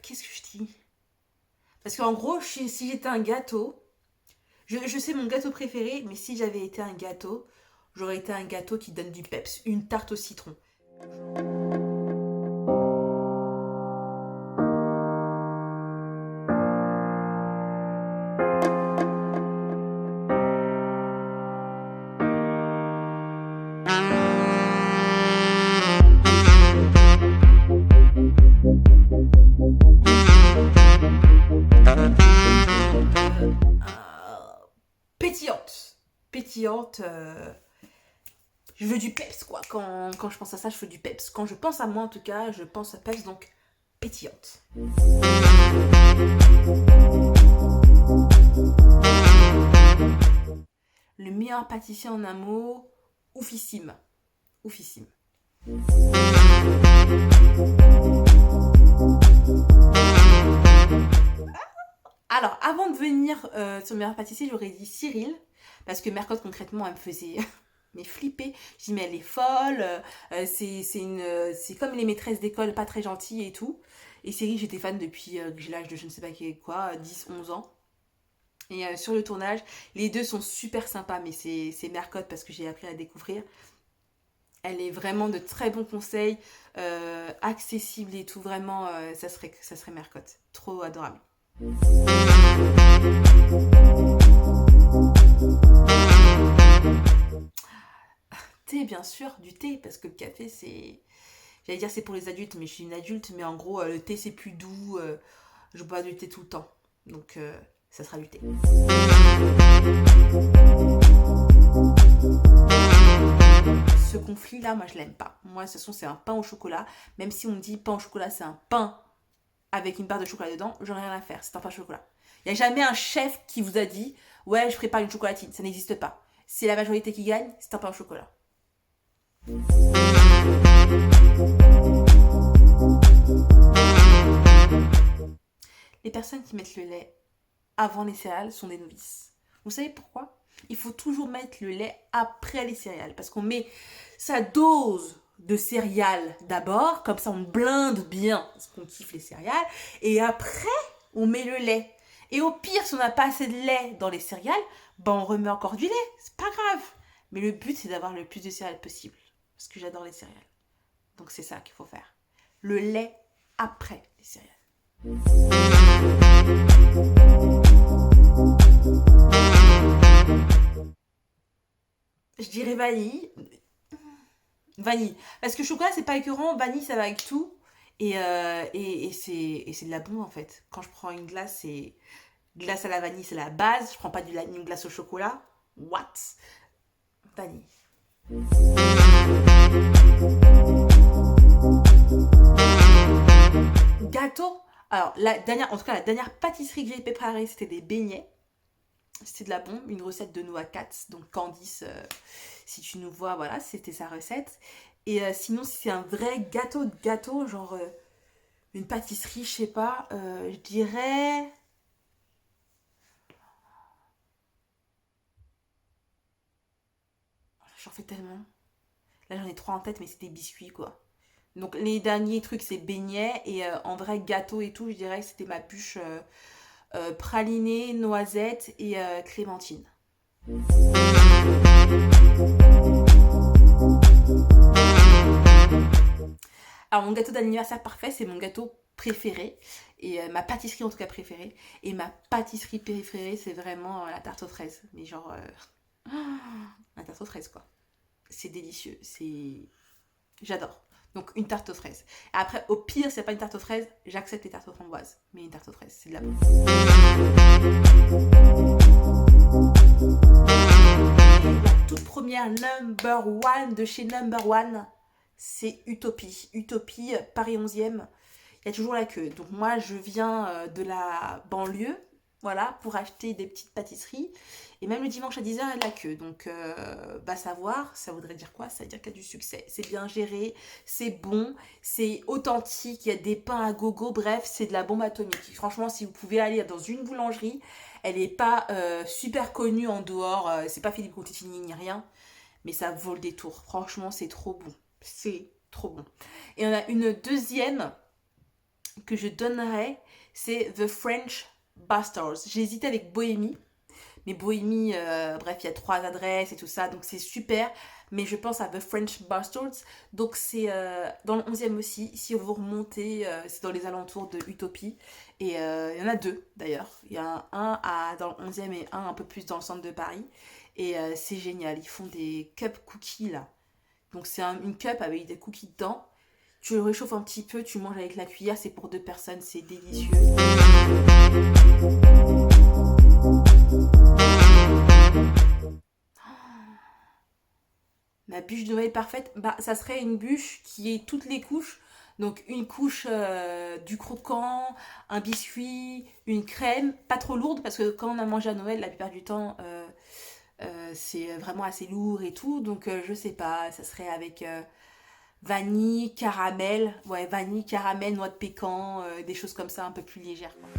qu'est-ce que je dis? Parce qu'en gros, si j'étais un gâteau, je sais mon gâteau préféré, mais si j'avais été un gâteau, j'aurais été un gâteau qui donne du peps, une tarte au citron. Pétillante. Pétillante. Je veux du peps, quoi. Quand je pense à ça, je veux du peps. Quand je pense à moi, en tout cas, je pense à peps, donc pétillante. Le meilleur pâtissier en un mot, oufissime. Oufissime. Alors, avant de venir sur le meilleur pâtissier, j'aurais dit Cyril, parce que Mercotte, concrètement, elle me faisait mais flipper. Je dis, mais elle est folle, c'est comme les maîtresses d'école, pas très gentilles et tout. Et Cyril, j'étais fan depuis que j'ai l'âge de je ne sais pas quoi, 10-11 ans. Et sur le tournage, les deux sont super sympas, mais c'est Mercotte parce que j'ai appris à la découvrir. Elle est vraiment de très bons conseils, accessible et tout, vraiment, ça serait Mercotte. Trop adorable. Thé, bien sûr, du thé, parce que le café, c'est... J'allais dire c'est pour les adultes, mais je suis une adulte, mais en gros, le thé, c'est plus doux. Je bois du thé tout le temps. Donc, ça sera du thé. Ce conflit-là, moi, je l'aime pas. Moi, de toute façon, c'est un pain au chocolat. Même si on me dit pain au chocolat, c'est un pain avec une barre de chocolat dedans, j'en ai rien à faire. C'est un pain au chocolat. Il n'y a jamais un chef qui vous a dit « Ouais, je prépare une chocolatine ». Ça n'existe pas. C'est la majorité qui gagne, c'est un pain au chocolat. Les personnes qui mettent le lait avant les céréales sont des novices. Vous savez pourquoi? Il faut toujours mettre le lait après les céréales, parce qu'on met sa dose de céréales d'abord, comme ça on blinde bien, parce qu'on kiffe les céréales, et après on met le lait. Et au pire, si on n'a pas assez de lait dans les céréales, ben on remet encore du lait, c'est pas grave. Mais le but, c'est d'avoir le plus de céréales possible, parce que j'adore les céréales. Donc c'est ça qu'il faut faire. Le lait après les céréales. Je dirais vanille. Vanille. Parce que chocolat, c'est pas écœurant. Vanille, ça va avec tout. Et c'est de la bombe, en fait. Quand je prends une glace, c'est... Glace à la vanille, c'est la base. Je prends pas une glace au chocolat. What? Vanille. Gâteau. Alors, en tout cas, la dernière pâtisserie que j'ai préparée, c'était des beignets. C'était de la bombe, une recette de Noah Katz. Donc, Candice, si tu nous vois, voilà, c'était sa recette. Et sinon, si c'est un vrai gâteau, genre une pâtisserie, je sais pas, je dirais... J'en fais tellement. Là, j'en ai 3 en tête, mais c'est des biscuits, quoi. Donc, les derniers trucs, c'est beignets. Et en vrai, gâteau et tout, je dirais que c'était ma bûche pralinée, noisette et clémentine. Alors, mon gâteau d'anniversaire parfait, c'est mon gâteau préféré. Et ma pâtisserie, en tout cas, préférée. Et ma pâtisserie préférée, c'est vraiment la tarte aux fraises. Mais genre... la tarte aux fraises, quoi. C'est délicieux. J'adore. Donc, une tarte aux fraises. Et après, au pire, si c'est pas une tarte aux fraises, j'accepte les tartes aux framboises. Mais une tarte aux fraises, c'est de la bonne. La toute première number one de chez Number One, c'est Utopie. Utopie, Paris 11e. Il y a toujours la queue. Donc, moi, je viens de la banlieue. Voilà, pour acheter des petites pâtisseries. Et même le dimanche à 10h, il y a de la queue. Donc, savoir, ça voudrait dire quoi? Ça veut dire qu'il y a du succès. C'est bien géré, c'est bon, c'est authentique, il y a des pains à gogo. Bref, c'est de la bombe atomique. Franchement, si vous pouvez aller dans une boulangerie, elle n'est pas super connue en dehors. C'est pas Philippe Coutinho ni rien. Mais ça vaut le détour. Franchement, c'est trop bon. C'est trop bon. Et on a une deuxième que je donnerais, c'est The French Bastards. J'ai hésité avec Bohemie. Mais Bohemie, bref, il y a 3 adresses et tout ça, donc c'est super. Mais je pense à The French Bastards. Donc c'est dans le 11e aussi. Si vous remontez, c'est dans les alentours de Utopie. Et il y en a 2 d'ailleurs. Il y a dans le 11e et un peu plus dans le centre de Paris. Et c'est génial. Ils font des cup cookies là. Donc c'est une cup avec des cookies dedans. Tu le réchauffes un petit peu, tu manges avec la cuillère. C'est pour 2 personnes, c'est délicieux. Ma bûche de Noël parfaite, bah, ça serait une bûche qui ait toutes les couches. Donc une couche du croquant, un biscuit, une crème, pas trop lourde parce que quand on a mangé à Noël, la plupart du temps, c'est vraiment assez lourd et tout. Donc je sais pas, ça serait avec vanille, caramel, ouais, vanille, caramel, noix de pécan, des choses comme ça un peu plus légères, quoi.